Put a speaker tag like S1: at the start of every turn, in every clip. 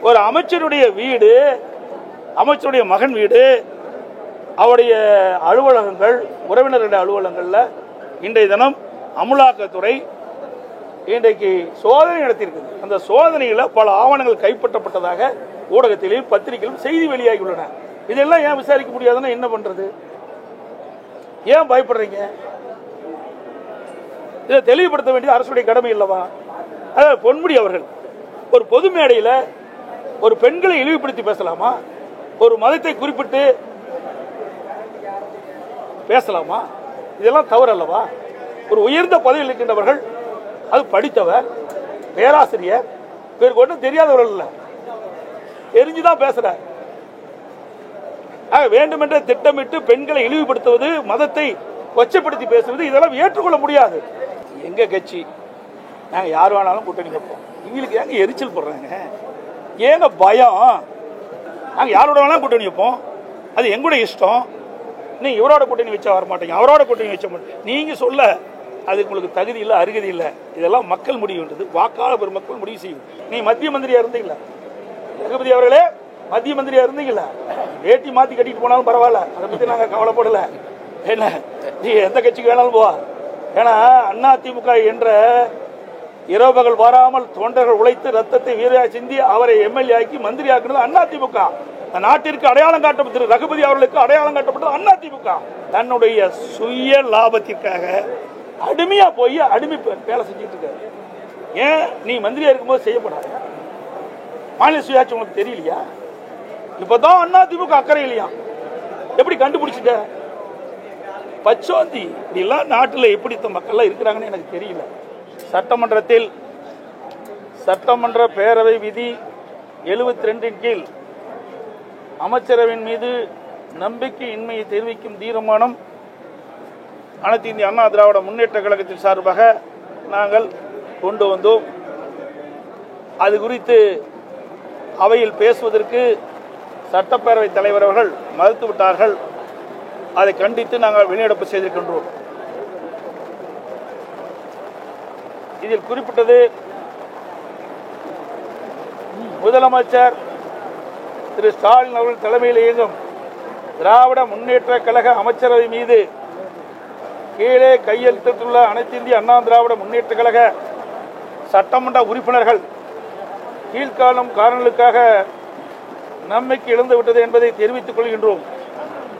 S1: ஒரு அமைச்சருடைய வீடு, அமைச்சருடைய மகன் வீடு, அவருடைய அலுவலகங்கள், உறவினர்களுடைய அலுவலகங்களில் இன்றைய தினம் அமலாக்கத்துறை இன்றைக்கு சோதனை நடத்தியிருக்குது. அந்த சோதனையில் பல ஆவணங்கள் கைப்பற்றப்பட்டதாக ஊடகத்திலும் பத்திரிகையிலும் செய்தி வெளியாகியுள்ளன. இதெல்லாம் ஏன் விசாரிக்க முடியாதுன்னா என்ன பண்றது? ஏன் பயப்படுறீங்க? இதை தெளிவுபடுத்த வேண்டியது அரசுடைய கடமை இல்லவா? அதாவது பொன்முடி அவர்கள் ஒரு பொது மேடையில் ஒரு பெண்களை இழிவுபடுத்தி பேசலாமா? ஒரு மதத்தை குறிப்பிட்டு பேசலாமா? இதெல்லாம் தவறு அல்லவா? ஒரு உயர்ந்த பதவியில் இருக்கின்றவர்கள், அது படித்தவர், பேராசிரியர், பேருக்கு ஒன்றும் தெரியாதவர்கள் இல்லை, தெரிஞ்சுதான் பேசுறார். வேண்டுமென்ற திட்டமிட்டு பெண்களை இழிவுபடுத்துவது, மதத்தை கொச்சைப்படுத்தி பேசுவது, இதெல்லாம் ஏற்றுக்கொள்ள முடியாது. எங்க கட்சி, நாங்க யார் வேணாலும் கூட்டணி வைப்போம். இவங்களுக்கு ஏங்க எரிச்சல் போடுறாங்க? ஏங்க பயம்? நாங்க யாரோட வேணாலும் கூட்டணி வைப்போம், அது எங்களுடைய இஷ்டம். நீங்க இவரோட கூட்டணி வச்சா வர மாட்டீங்க, அவரோட கூட்டணி வச்ச மாட்டீங்க. நீங்க சொல்ல அதுக்கு உங்களுக்கு தகுதி இல்லை, அருகதி இல்லை. இதெல்லாம் மக்கள் முடிவுன்றது, வாக்காளர் பெருமக்கள் முடிவு செய்யும். நீ மத்திய மந்திரியா இருந்தீங்களா? ரகுபதி அவர்களே மத்திய மந்திரியா இருந்தீங்களா? வேட்டி மாத்தி கட்டிட்டு போனாலும் பரவாயில்ல, அதை பத்தி நாங்க கவலைப்படல. என்ன, நீ எந்த கட்சிக்கு வேணாலும் போவா. ஏன்னா அதிமுக என்ற இரவு பகல் வராமல் தொண்டர்கள் உழைத்து ரத்தத்தை வீரையா சிந்தி அவரை எம்எல்ஏ ஆக்கி மந்திரி ஆக்கினது அதிமுக. நாட்டிற்கு அடையாளம் காட்டப்பட்டது, ரகுபதி அவர்களுக்கு அடையாளம் காட்டப்பட்டது அதிமுக. தன்னுடைய சுய லாபத்திற்காக அடிமையா போய் அடிமை வேலை செஞ்சுட்டு இருக்காரு. ஏன் நீ மந்திரியா இருக்கும்போது செய்யப்படாது? மாநில சுயாட்சி உங்களுக்கு தெரியலையா? இப்பதான் அதிமுக அக்கறை இல்லையா? எப்படி கண்டுபிடிச்சிட்ட? பச்சோந்தி இப்படிலாம் நாட்டில் எப்படி மக்கள்லாம் இருக்கிறாங்கன்னு எனக்கு தெரியல. சட்டமன்றத்தில் சட்டமன்ற பேரவை விதி 72 கீழ் அமைச்சரவின் மீது நம்பிக்கையின்மையை தெரிவிக்கும் தீர்மானம் அனைத்து இந்திய அண்ணா திராவிட முன்னேற்ற கழகத்தின் சார்பாக நாங்கள் கொண்டு வந்தோம். அது குறித்து அவையில் பேசுவதற்கு சட்டப்பேரவை தலைவர் அவர்கள் மறுத்துவிட்டார்கள். அதை கண்டித்து நாங்கள் வெளிநடப்பு செய்திருக்கின்றோம். இதில் குறிப்பிட்டது முதலமைச்சர் திரு ஸ்டாலின் அவர்கள் தலைமையில் இயங்கும் திராவிட முன்னேற்ற கழக அமைச்சரவை மீது கீழே கையெழுத்திட்டுள்ள அனைத்து இந்திய அண்ணா திராவிட முன்னேற்ற கழக சட்டமன்ற உறுப்பினர்கள் கீழ்காணும் காரணங்களுக்காக நம்பிக்கை இழந்துவிட்டது என்பதை தெரிவித்துக் கொள்கின்றோம்.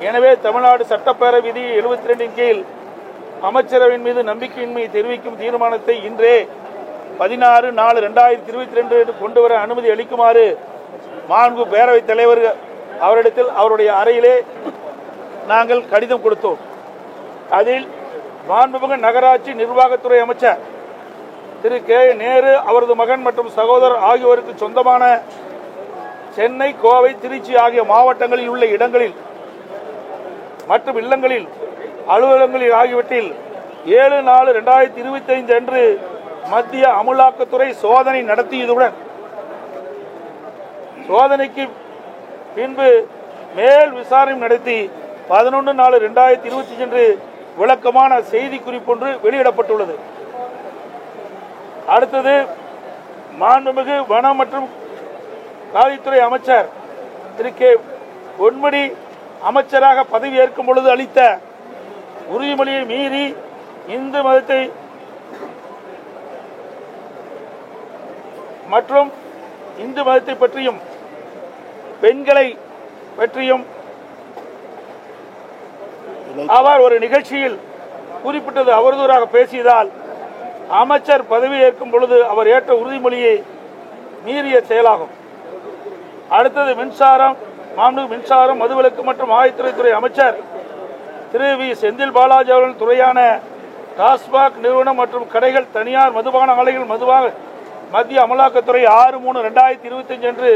S1: எனவே தமிழ்நாடு சட்டப்பேரவை விதி 72 கீழ் அமைச்சரவின் மீது நம்பிக்கையின்மையை தெரிவிக்கும் தீர்மானத்தை இன்றே 16/4/2022 கொண்டு வர அனுமதி அளிக்குமாறு மாண்பு பேரவைத் தலைவர் அவரிடத்தில் அவருடைய அறையிலே நாங்கள் கடிதம் கொடுத்தோம். அதில் மாண்புமிகு நகராட்சி நிர்வாகத்துறை அமைச்சர் திரு கே நேரு, அவரது மகன் மற்றும் சகோதரர் ஆகியோருக்கு சொந்தமான சென்னை, கோவை, திருச்சி ஆகிய மாவட்டங்களில் உள்ள இடங்களில் மற்றும் இல்லங்களில், அலுவலகங்களில் ஆகியவற்றில் 7/4/2025 அன்று மத்திய அமலாக்கத்துறை சோதனை நடத்தியதுடன் சோதனைக்கு பின்பு மேல் விசாரணை நடத்தி 11/4/2025 அன்று விளக்கமான செய்தி குறிப்பொன்று வெளியிடப்பட்டுள்ளது. அடுத்தது, மாண்புமிகு வன மற்றும் காவல்துறை அமைச்சர் திரு கே பொன்முடி அமைச்சராக பதவி ஏற்கும் பொழுது அளித்த உறுதிமொழியை மீறி இந்து மதத்தை மற்றும் இந்து மதத்தை பற்றியும் பெண்களை பற்றியும் அவர் ஒரு நிகழ்ச்சியில் குறிப்பிட்டது அவதூறாக பேசியதால் அமைச்சர் பதவி ஏற்கும் பொழுது அவர் ஏற்ற உறுதிமொழியை மீறிய செயலாகும். அடுத்தது, மின்சாரம், மதுவிலக்கு மற்றும் ஆயத்துறை அமைச்சர் திரு வி செந்தில் பாலாஜி அவர்கள் துறையான டாஸ்மாக் நிறுவனம் மற்றும் கடைகள், தனியார் மதுபான ஆலைகள் மத்திய அமலாக்கத்துறை 6/3/2025 அன்று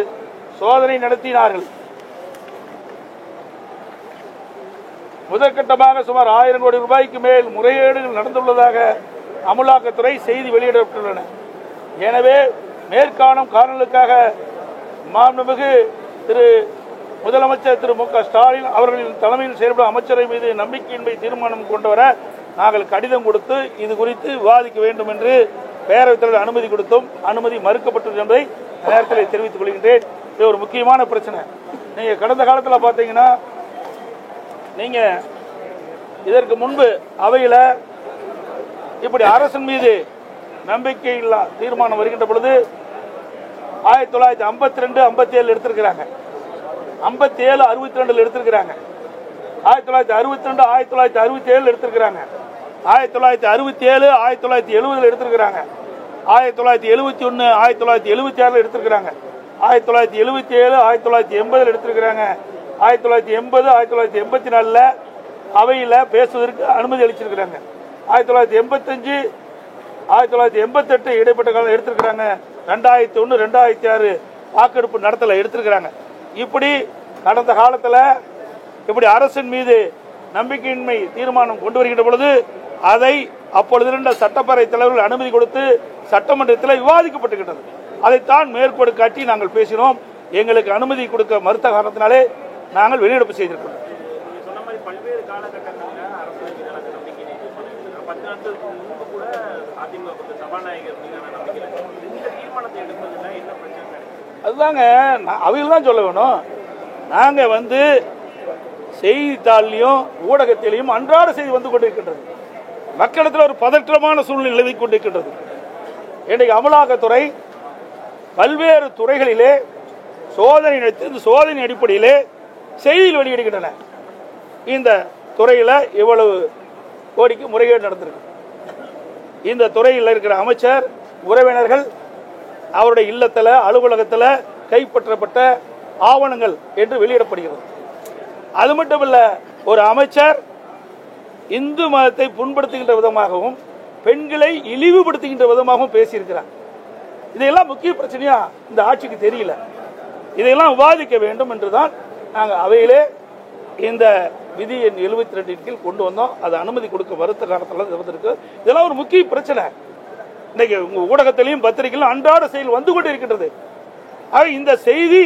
S1: சோதனை நடத்தினார்கள். முதற்கட்டமாக சுமார் 1000 கோடி ரூபாய்க்கு மேல் முறைகேடுகள் நடந்துள்ளதாக அமலாக்கத்துறை செய்தி வெளியிடப்பட்டுள்ளன. எனவே மேற்காணும் காரணங்களுக்காக மாண்புமிகு திரு முதலமைச்சர் திரு மு.க. ஸ்டாலின் அவர்களின் தலைமையில் செயல்படும் அமைச்சரை மீது நம்பிக்கையின்மை தீர்மானம் கொண்டு வர நாங்கள் கடிதம் கொடுத்து இது குறித்து விவாதிக்க வேண்டும் என்று பேரவைத் தலைவர் அனுமதி கொடுத்தோம். அனுமதி மறுக்கப்பட்டது என்பதை நேரத்தில் தெரிவித்துக் கொள்கின்றேன். இது ஒரு முக்கியமான பிரச்சனை. நீங்க கடந்த காலத்தில் பார்த்தீங்கன்னா, நீங்க இதற்கு முன்பு அவையில இப்படி அரசின் மீது நம்பிக்கை இல்லா தீர்மானம் வருகின்ற பொழுது 1952, 57 எடுத்திருக்கிறாங்க, 57, 62 எடுத்திருக்கிறாங்க, 1962, 1967 எடுத்திருக்கிறாங்க, 1967, 1970 எடுத்திருக்கிறாங்க, 1971, 1976 எடுத்திருக்கிறாங்க, 1977, 1980 எடுத்திருக்கிறாங்க, 1980, 1984 அவையில் பேசுவதற்கு அனுமதி அளிச்சிருக்கிறாங்க, 1985, 1988 இடைப்பட்ட காலம் எடுத்திருக்கிறாங்க, 2001, 2006 வாக்கெடுப்பு நடத்தல எடுத்திருக்கிறாங்க. இப்படி கடந்த காலத்தில் இப்படி அரசின் மீது நம்பிக்கையின்மை தீர்மானம் கொண்டு வருகின்ற பொழுது அதை அப்பொழுது இருந்த சட்டப்பேரவை தலைவர்கள் அனுமதி கொடுத்து சட்டமன்றத்தில் விவாதிக்கப்பட்டுகின்றது. அதைத்தான் மேற்கோடு காட்டி நாங்கள் பேசினோம். எங்களுக்கு அனுமதி கொடுக்க மறுத்த காரணத்தினாலே நாங்கள் வெளிநடப்பு செய்திருக்கிறோம்.
S2: பல்வேறு காலகட்டங்களில் அரசு நம்பிக்கை 10 நாட்களுக்கு முன்பு கூட அதிமுக சபாநாயகர் மீதான நம்பிக்கை இந்த தீர்மானத்தை எடுப்பதில் என்ன பிரச்சனை?
S1: அதுதாங்க அவையில் தான் சொல்ல வேணும். நாங்கள் செய்தித்தாள்லையும் ஊடகத்திலையும் அன்றாட செய்தி வந்து கொண்டிருக்கின்றது. மக்களிடத்தில் ஒரு பதற்றமான சூழ்நிலை நிலவி கொண்டிருக்கின்றது. இன்றைக்கு அமலாக்கத்துறை பல்வேறு துறைகளிலே சோதனை நடத்தி இந்த சோதனை அடிப்படையிலே செய்தியில் வெளியிடுகின்றன. இந்த துறையில் இவ்வளவு கோடிக்கு முறைகேடு நடந்திருக்கு. இந்த துறையில் இருக்கிற அமைச்சர் உறவினர்கள் அவருடைய இல்லத்தில் அலுவலகத்தில் கைப்பற்றப்பட்ட ஆவணங்கள் என்று வெளியிடப்படுகிறது. அது மட்டுமல்ல, ஒரு அமைச்சர் இந்து மதத்தை புண்படுத்துகின்ற விதமாகவும் பெண்களை இழிவுபடுத்துகின்ற விதமாகவும் பேசியிருக்கிறார். இதையெல்லாம் முக்கிய பிரச்சனையா இந்த ஆட்சிக்கு தெரியல. இதையெல்லாம் விவாதிக்க வேண்டும் என்றுதான் நாங்கள் அவையிலே இந்த விதி எண் 72 கீழ் கொண்டு வந்தோம். அது அனுமதி கொடுக்க மறுத்த காலத்தில் இருக்கு. இதெல்லாம் ஒரு முக்கிய பிரச்சனை. இன்னைக்கு உங்க ஊடகத்திலையும் பத்திரிகையிலும் அன்றாட செய்தி வந்து கொண்டு இருக்கின்றது. ஆக இந்த செய்தி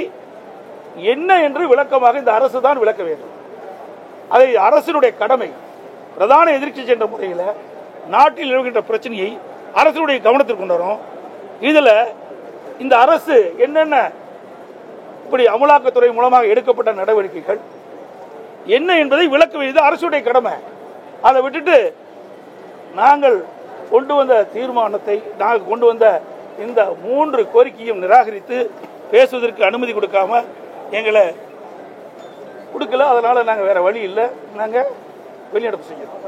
S1: என்ன என்று விளக்கமாக இந்த அரசு தான் விளக்க வேண்டும். அதை அரசினுடைய கடமை. பிரதான எதிர்க்கட்சி என்ற முறையில் நாட்டில் நிலவுகின்ற பிரச்சனையை அரசுடைய கவனத்திற்கு கொண்டு வரும். இதுல இந்த அரசு என்னென்ன இப்படி அமலாக்கத்துறை மூலமாக எடுக்கப்பட்ட நடவடிக்கைகள் என்ன என்பதை விளக்க வேண்டியது அரசுடைய கடமை. அதை விட்டுட்டு நாங்கள் கொண்டு வந்த தீர்மானத்தை, நாங்கள் கொண்டு வந்த இந்த 3 கோரிக்கையும் நிராகரித்து பேசுவதற்கு அனுமதி கொடுக்காம எங்களை கொடுக்கல. அதனால நாங்கள் வேற வழி இல்லை, நாங்கள் வெளிநடப்பு செய்யணும்.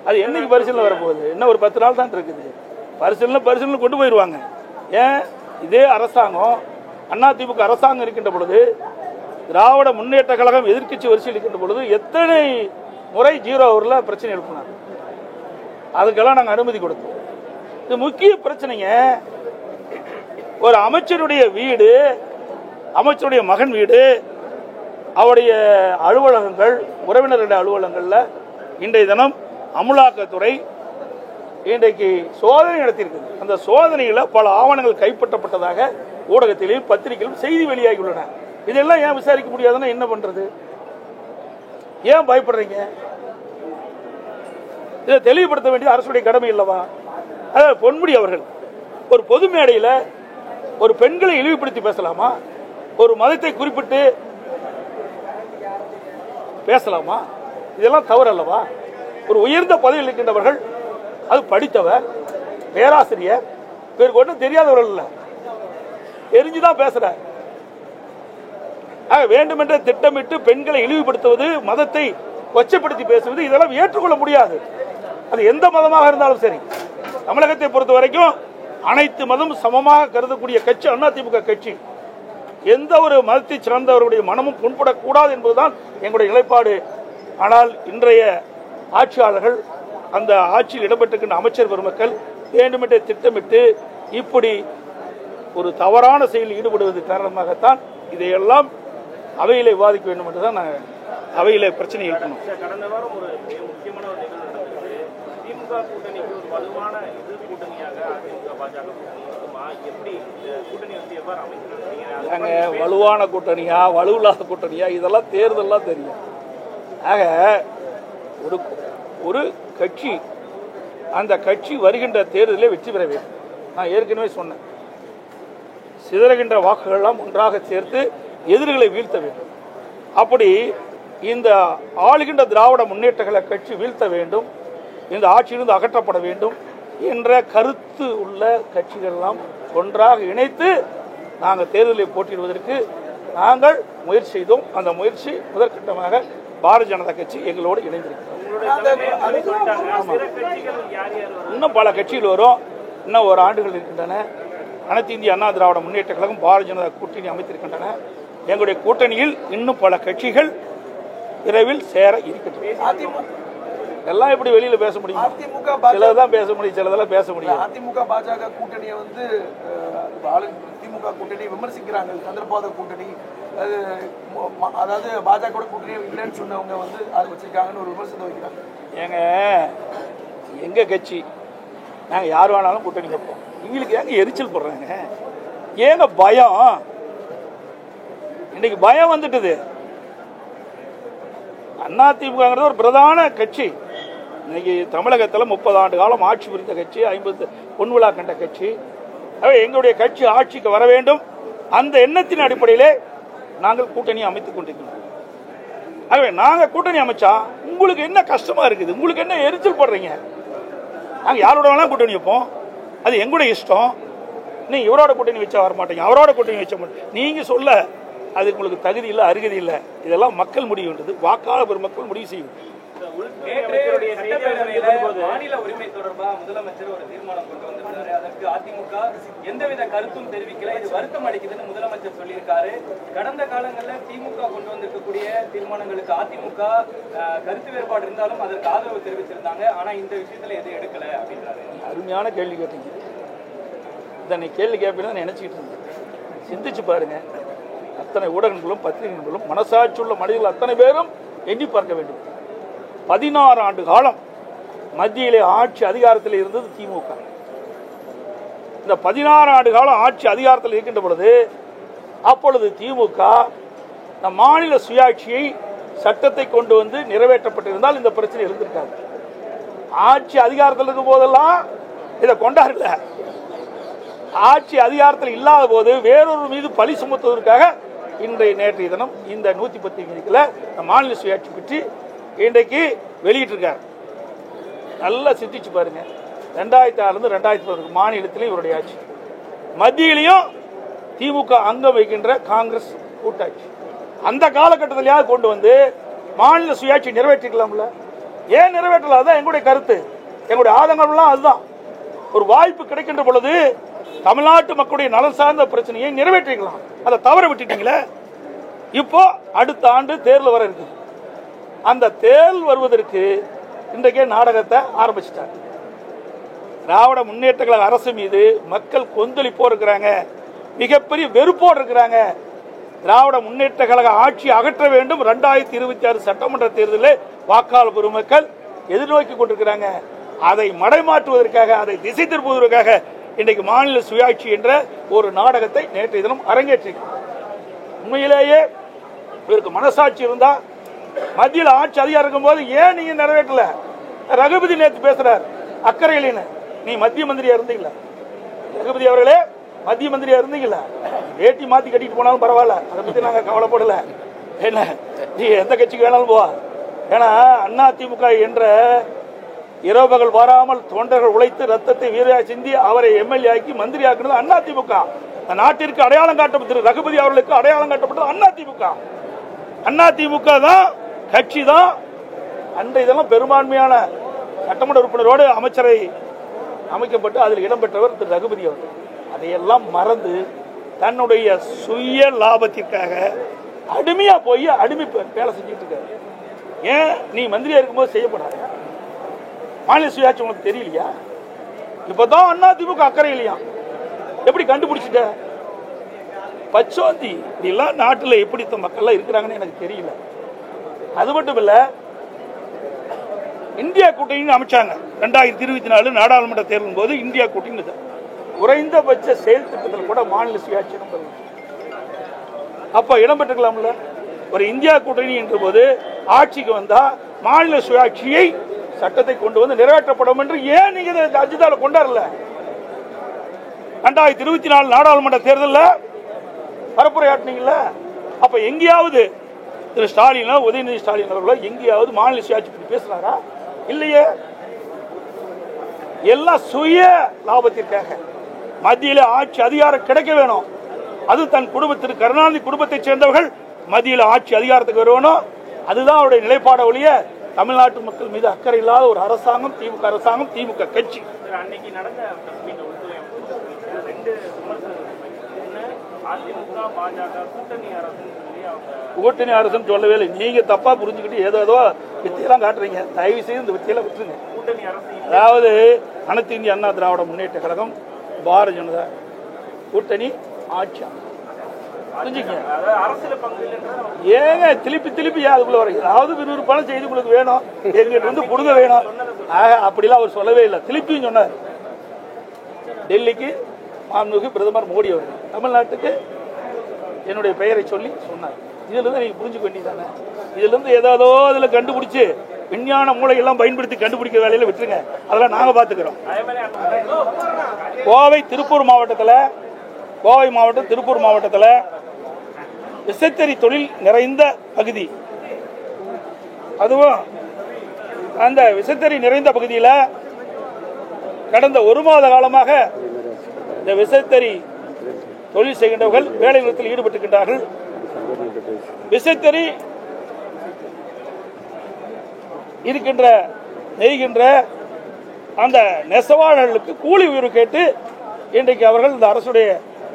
S1: அது என்னைக்கு பரிசீலனை வரப்போகுது? இன்னும் ஒரு 10 நாள் தான் இருக்குது. பரிசீலனை கொண்டு போயிடுவாங்க. ஏன் இதே அரசாங்கம் அதிமுக அரசாங்கம் இருக்கின்ற பொழுது, திராவிட முன்னேற்ற கழகம் எதிர்க்கட்சி வரிசையில் இருக்கின்ற பொழுது எத்தனை முறை 0 ஹவரில் பிரச்சனை எழுப்பினாங்க. அதுக்கெல்லாம் நாங்கள் அனுமதி கொடுத்தோம். இது முக்கிய பிரச்சனைங்க. ஒரு அமைச்சருடைய வீடு, அமைச்சருடைய மகன் வீடு, அவருடைய அலுவலகங்கள், உறவினருடைய அலுவலகங்களில் இன்றைய தினம் அமலாக்கத்துறை இன்றைக்கு சோதனை நடத்தியிருக்கு. அந்த சோதனையில் பல ஆவணங்கள் கைப்பற்றப்பட்டதாக ஊடகத்திலும் பத்திரிகையிலும் செய்தி வெளியாகியுள்ளன. இதெல்லாம் ஏன் விசாரிக்க முடியாதுன்னா என்ன பண்றது? ஏன் பயப்படுறீங்க? இதை தெளிவுபடுத்த வேண்டியது அரசுடைய கடமை இல்லவா? அதாவது பொன்முடி அவர்கள் ஒரு பொது மேடையில் ஒரு பெண்களை இழிவுபடுத்தி பேசலாமா? ஒரு மதத்தை குறிப்பிட்டு பேசலாமா? இதெல்லாம் தவறு அல்லவா? ஒரு உயர்ந்த பதவியில் இருக்கின்றவர்கள், அது படித்தவர், பேராசிரியர், பேருக்கு ஒன்றும் தெரியாதவர்கள் இல்ல, தெரிஞ்சுதான் பேசுற. வேண்டுமென்ற திட்டமிட்டு பெண்களை இழிவுபடுத்துவது, மதத்தை கொச்சைப்படுத்தி பேசுவது, இதெல்லாம் ஏற்றுக்கொள்ள முடியாது. அது எந்த மதமாக இருந்தாலும் சரி. தமிழகத்தை பொறுத்த வரைக்கும் அனைத்து மதமும் சமமாக கருதக்கூடிய கட்சி அதிமுக கட்சி. எந்த ஒரு மதத்தை சார்ந்தவர்களுடைய மனமும் புண்படக்கூடாது என்பதுதான் எங்களுடைய நிலைப்பாடு. ஆனால் இன்றைய ஆட்சியாளர்கள், அந்த ஆட்சியில் இடம்பெற்றிருக்கின்ற அமைச்சர் பெருமக்கள் வேண்டுமென்றே திட்டமிட்டு இப்படி ஒரு தவறான செயலில் ஈடுபடுவது காரணமாகத்தான் இதையெல்லாம் அவையிலே விவாதிக்க வேண்டும் என்றுதான் நாங்கள் அவையிலே பிரச்சனை இருக்கணும்.
S2: கடந்த வாரம் ஒரு முக்கியமான ஒரு நிகழ்வு நடந்தது. திமுக கூட்டணிக்கு ஒரு வலுவான எதிர் கூட்டணியாக அதிமுக பாஜக எப்படி கூட்டணி எவ்வாறு அமைக்கணும்?
S1: வலுவான கூட்டணியா வலுவில்லாத கூட்டணியா இதெல்லாம் தேர்தல்லாம் தெரியும். ஆக ஒரு கட்சி, அந்த கட்சி வருகின்ற தேர்தலில் வெற்றி பெற வேண்டும். நான் ஏற்கனவே சொன்னேன், சிதறுகின்ற வாக்குகளெல்லாம் ஒன்றாக சேர்த்து எதிரிகளை வீழ்த்த வேண்டும். அப்படி இந்த ஆளுகின்ற திராவிட முன்னேற்ற கழக கட்சி வீழ்த்த வேண்டும், இந்த ஆட்சியிலிருந்து அகற்றப்பட வேண்டும் என்ற கருத்து உள்ள கட்சிகள் எல்லாம் ஒன்றாக இணைத்து நாங்கள் தேர்தலில் போட்டியிடுவதற்கு நாங்கள் முயற்சி செய்தோம். அந்த முயற்சி முதற்கட்டமாக பாரதிய ஜனதா கட்சி எங்களோடு இணைந்திருக்கிறோம். இன்னும் பல கட்சிகள் வரும். இன்னும் ஒரு ஆண்டுகள் இருக்கின்றன. அனைத்து இந்திய அண்ணா திராவிட முன்னேற்ற கழகம் பாரதிய ஜனதா கூட்டணி அமைத்திருக்கின்றன. எங்களுடைய கூட்டணியில் இன்னும் பல கட்சிகள் விரைவில் சேர இருக்கின்றன. எல்லாம் எப்படி வெளியில பேச முடியும்? சிலதான் பேச முடியும், சிலதெல்லாம் பேச முடியும்.
S3: அதிமுக பாஜக கூட்டணியை வந்து திமுக கூட்டணி விமர்சிக்கிறாங்க. சந்திரபாத கூட்டணி, அதாவது பாஜக கூட்டணி இல்லைன்னு சொன்னவங்க வந்து அதை வச்சிருக்காங்கன்னு ஒரு விமர்சனம் வைக்கிறாங்க.
S1: எங்க கட்சி நாங்க யார் வேணாலும் கூட்டணி வைப்போம். இவங்களுக்கு ஏங்க எரிச்சல் போடுறாங்க? ஏங்க பயம்? இன்னைக்கு பயம் வந்துட்டுது. அதிமுக ஒரு பிரதான கட்சி. இன்னைக்கு தமிழகத்தில் 30 ஆண்டு காலம் ஆட்சி புரிந்த கட்சி, 50 பொன்விழா கண்ட கட்சி. எங்களுடைய கட்சி ஆட்சிக்கு வர வேண்டும். அந்த எண்ணத்தின் அடிப்படையிலே நாங்கள் கூட்டணி அமைத்துக் கொண்டிருக்கிறோம். ஆகவே நாங்கள் கூட்டணி அமைச்சா உங்களுக்கு என்ன கஷ்டமா இருக்குது? உங்களுக்கு என்ன எரிச்சல் படுறீங்க? நாங்கள் யாரோட வேணாலும் கூட்டணி வைப்போம். அது எங்களுடைய இஷ்டம். நீங்க இவரோட கூட்டணி வச்சா வர மாட்டீங்க, அவரோட கூட்டணி வச்ச மாட்டீங்க. நீங்க சொல்ல அது உங்களுக்கு தகுதி இல்லை, அருகதி இல்லை. இதெல்லாம் மக்கள் முடிவுன்றது, வாக்காளர் பெருமக்கள் முடிவு செய்யும்.
S4: மாநில உரிமை தொடர்பாக முதலமைச்சர் ஒரு தீர்மானம் கொண்டு வந்திருக்காரு. அதற்கு அதிமுக எந்தவித கருத்தும் தெரிவிக்கல. இது வருத்தம் அளிக்குதுன்னு முதலமைச்சர் சொல்லியிருக்காரு. கடந்த காலங்களில் திமுக கொண்டு வந்திருக்கக்கூடிய தீர்மானங்களுக்கு அதிமுக கருத்து வேறுபாடு இருந்தாலும் அதற்கு ஆதரவு தெரிவிச்சிருந்தாங்க. ஆனா இந்த விஷயத்துல எதுவும் எடுக்கல அப்படின்றாரு.
S1: அருமையான கேள்வி கேட்டீங்க. இதை கேள்வி கேட்பீங்கன்னு நினைச்சிட்டு இருந்தேன். சிந்திச்சு பாருங்க. அத்தனை ஊடகங்களும் பத்திரிகைகளும் மனசாட்சி உள்ள மனிதர்கள் அத்தனை பேரும் எண்ணி பார்க்க வேண்டும். 16 ஆண்டு காலம் மத்தியிலே ஆட்சி அதிகாரத்தில் இருந்தது திமுக. இந்த 16 ஆண்டு காலம் ஆட்சி அதிகாரத்தில் இருக்கின்ற பொழுது அப்பொழுது திமுக இந்த மாநில சுயாட்சியை சட்டத்தை கொண்டு வந்து நிறைவேற்றப்பட்டிருந்தால் இந்த பிரச்சனை இருந்திருக்காது. ஆட்சி அதிகாரத்தில் இருக்கும் போதெல்லாம் இதை கொண்டாடல. ஆட்சி அதிகாரத்தில் இல்லாத போது வேறொரு மீது பழி சுமத்துவதற்காக நேற்றைய தினம் இந்த 110 மாநில சுயாட்சி பற்றி இன்றைக்கு வெளியிட்டிருக்கார். நல்லா சிந்திச்சு பாருங்க. 2006 2011 மாநிலத்திலும் இவருடைய ஆட்சி, மத்தியிலையும் திமுக அங்கம் வைக்கின்ற காங்கிரஸ் கூட்டாட்சி. அந்த காலகட்டத்திலேயாவது கொண்டு வந்து மாநில சுயாட்சி நிறைவேற்றிக்கலாம்ல? ஏன் நிறைவேற்றல? அதுதான் எங்களுடைய கருத்து, எங்களுடைய ஆதங்கம்லாம் அதுதான். ஒரு வாய்ப்பு கிடைக்கின்ற பொழுது தமிழ்நாட்டு மக்களுடைய நலன் சார்ந்த பிரச்சனையை நிறைவேற்றிக்கலாம். அதை தவற விட்டுட்டீங்களே. இப்போ அடுத்த ஆண்டு தேர்தல் வர இருக்கு. அந்த தேர்தல் வருவதற்கு இன்றைக்கே நாடகத்தை ஆரம்பிச்சிட்டாங்க. திராவிட முன்னேற்ற கழக அரசு மீது மக்கள் கொந்தளிப்போடு இருக்கிறாங்க, மிகப்பெரிய வெறுப்போடு இருக்கிறாங்க. திராவிட முன்னேற்ற கழக ஆட்சி அகற்ற வேண்டும். 2026 சட்டமன்ற தேர்தலில் வாக்காளர் பெருமக்கள் எதிர்நோக்கி கொண்டிருக்கிறாங்க. அதை மடைமாற்றுவதற்காக, அதை திசை திருப்புவதற்காக இன்றைக்கு மாநில சுயாட்சி என்ற ஒரு நாடகத்தை நேற்றைய தினம் அரங்கேற்றிருக்கிறார். உண்மையிலேயே இவருக்கு மனசாட்சி இருந்தா மத்தியில் ஆட்சி அதிகாரம் இருக்கும் போது ஏன் நீங்க நிறைவேற்றல? ரகுபதி நேற்று பேசுறார் அக்கறையில. நீ மத்திய மந்திரியா இருந்தீங்களா? ரகுபதி அவர்களே மத்திய மந்திரியா இருந்தீங்களா? வேட்டி மாத்தி கட்டிட்டு போனாலும் பரவாயில்ல, அதை பத்தி நாங்க கவலைப்படல. என்ன நீ எந்த கட்சிக்கு வேணாலும் போவா. ஏன்னா அதிமுக என்ற இரவு பகல் வராமல் தொண்டர்கள் உழைத்து ரத்தத்தை வீரையா சிந்தி அவரை எம்எல்ஏ ஆக்கி மந்திரி ஆக்கினது அதிமுக. நாட்டிற்கு அடையாளம் காட்டப்பட்டது, ரகுபதி அவர்களுக்கு அடையாளம் காட்டப்பட்டது அதிமுக. அதிமுக தான் கட்சி தான். அன்றைய இதெல்லாம் பெரும்பான்மையான சட்டமன்ற உறுப்பினரோடு அமைச்சரை அமைக்கப்பட்டு அதில் இடம்பெற்றவர் திரு ரகுபதி அவர்கள். அதையெல்லாம் மறந்து தன்னுடைய சுய லாபத்திற்காக அடிமையா போய் அடிமை வேலை செஞ்சுட்டு இருக்காரு. ஏன் நீ மந்திரியா இருக்கும்போது செய்யப்படாத? மாநில சுயாட்சி உங்களுக்கு தெரியலையா? இப்பதான் அதிமுக அக்கறை இல்லையா? எப்படி கண்டுபிடிச்சிட்ட? பச்சோந்தி இப்படிலாம் நாட்டில் எப்படி மக்கள்லாம் இருக்கிறாங்கன்னு எனக்கு தெரியல. அது மட்டும் இல்ல, இந்தியா கூட்டணி அமைச்சாங்க 2024 நாடாளுமன்ற தேர்தலின் போது. இந்தியா கூட்டணி குறைந்தபட்ச செயல் திட்டத்தில் கூட மாநில சுயாட்சி அப்ப இடம்பெற்றுக்கலாம்ல. ஒரு இந்தியா கூட்டணி என்ற போது ஆட்சிக்கு வந்தா மாநில சுயாட்சியை சட்டத்தை கொண்டு வந்து நிறைவேற்றப்படும் என்று ஏன் நீங்க அஜிதால கொண்டாடல? 2024 நாடாளுமன்ற தேர்தலில் பரப்புரையாட்டினீங்கல்ல. அப்ப எங்கேயாவது திரு ஸ்டாலினோ உதயநிதி ஸ்டாலின் அவர்களோ எங்கேயாவது மாநில சுயாட்சி பற்றி பேசுறாரா? இல்லையே. எல்லாம் சுய லாபத்திற்காக. மத்தியில் ஆட்சி அதிகாரம் கிடைக்க வேணும். அது தன் குடும்பத்திற்கு கருணாநிதி குடும்பத்தைச் சேர்ந்தவர்கள் மத்தியில் ஆட்சி அதிகாரத்துக்கு வரணும். அதுதான் அவருடைய நிலைப்பாட ஒழிய தமிழ்நாட்டு மக்கள் மீது அக்கறை இல்லாத ஒரு அரசாங்கம் திமுக அரசாங்கம், திமுக கட்சி.
S2: அன்னைக்கு நடந்த ரெண்டு அதிமுக பாஜக கூட்டணி அரசுன்னு சொல்லி அவங்க
S1: கூட்டணி அரசுன்னு சொல்லவே இல்லை. நீங்க தப்பா புரிஞ்சுக்கிட்டு ஏதோ வித்தியெல்லாம் காட்டுறீங்க. தயவு செய்து இந்த வித்தியெல்லாம் விட்டுருங்க.
S2: கூட்டணி அரசு
S1: அதாவது அனைத்து இந்திய அண்ணா திராவிட முன்னேற்ற கழகம், பாரதிய ஜனதா கூட்டணி ஆட்சி. புரிஞ்சுக்கங்க.
S2: அரசுல பங்கு இல்லைன்ற
S1: ஏங்க திருப்பி அதுக்குள்ள வர ஏதாவது விறுவிறுப்பான செய்தி உங்களுக்கு வேணும், எங்கிட்ட இருந்து புடுங்க வேணும். அப்படிலாம் அவர் சொல்லவே இல்லை. திருப்பியும் சொன்னார். டெல்லிக்கு மாண்புமிகு பிரதமர் மோடி அவர்கள் தமிழ்நாட்டுக்கு என்னுடைய பெயரை சொல்லி சொன்னார். இதுல இருந்து நீங்க புரிஞ்சுக்க வேண்டியதானே. இதுல இருந்து ஏதாவது அதுல கண்டுபிடிச்சு விஞ்ஞான மூளையெல்லாம் பயன்படுத்தி கண்டுபிடிக்கிற வேலையில விட்டுருங்க. அதெல்லாம் நாங்க பாத்துக்கிறோம். கோவை மாவட்டம் திருப்பூர் மாவட்டத்தில் விசைத்தறி தொழில் நிறைந்த பகுதி. அதுவும் அந்த விசைத்தறி நிறைந்த பகுதியில் கடந்த 1 மாத காலமாக இந்த விசைத்தறி தொழில் செய்கின்றவர்கள் வேலை நிறுத்தத்தில் ஈடுபட்டிருக்கின்றார்கள். விசைத்தறி இருக்கின்ற நெய்கின்ற அந்த நெசவாளர்களுக்கு கூலி உயர்வு கேட்டு இன்றைக்கு அவர்கள் இந்த அரசுடைய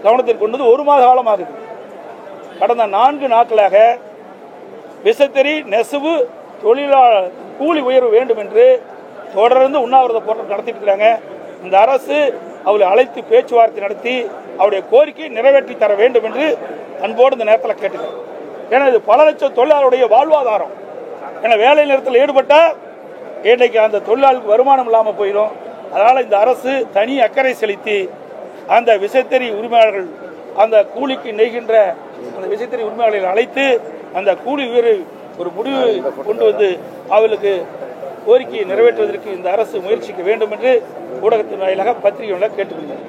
S1: கவனத்தில் கொண்டது 1 மாத காலமாகுது. கடந்த 4 நாட்களாக விசைத்தறி நெசவு தொழிலாளர் கூலி உயர்வு வேண்டும் என்று தொடர்ந்து உண்ணாவிரத போராட்டம் நடத்திட்டு இருக்கிறாங்க. இந்த அரசு அவளை அழைத்து பேச்சுவார்த்தை நடத்தி அவருடைய கோரிக்கையை நிறைவேற்றி தர வேண்டும் என்று அன்போடு இந்த நேரத்தில் கேட்டுக்கிறேன். ஏன்னா இது பல லட்சம் தொழிலாளருடைய வாழ்வாதாரம். ஏன்னா வேலை நிறுத்தத்தில் ஈடுபட்டால் இன்றைக்கு அந்த தொழிலாளருக்கு வருமானம் இல்லாமல் போயிடும். அதனால் இந்த அரசு தனி அக்கறை செலுத்தி அந்த விசைத்தறி உரிமையாளர்கள் அந்த கூலிக்கு நெய்கின்ற அந்த விசைத்தறி உரிமையாளர்களை அழைத்து அந்த கூலி உயர்வு ஒரு முடிவு கொண்டு வந்து அவர்களுக்கு கோரிக்கையை நிறைவேற்றுவதற்கு இந்த அரசு முயற்சிக்க வேண்டும் என்று ஊடகத்தின் வாயிலாக பத்திரிகை கேட்டுக்கொள்கிறேன்.